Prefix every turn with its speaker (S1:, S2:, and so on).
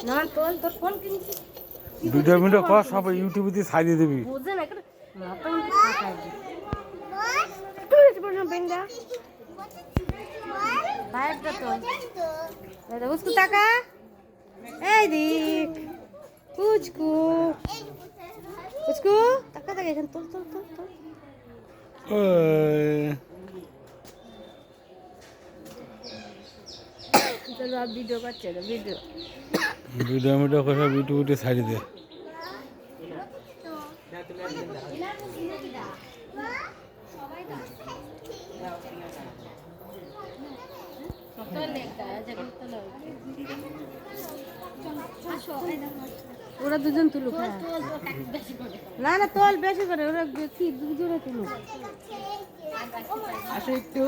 S1: না তোর তোর ফোন কিনছি
S2: ভিডিও কর সব ইউটিউবে দিয়ে ছাড়িয়ে দিবি।
S1: বুঝে না করে মাথা মতো ফাটাই দি তুই বল না বেঙ্গা বাইরে যা তো দাদা উসকু টাকা এই দেখ উসকু উসকু টাকা টাকা এখান তোল তোল তোল তোল চলো আপ ভিডিও করছে না
S2: ভিডিও করে সব ইউটিউবে ছাড়িয়ে দে।
S1: ওরা দুজন তুলুক না না তোল বেশি করে ওরা কি দুজনে তুলুক
S2: আসো একটু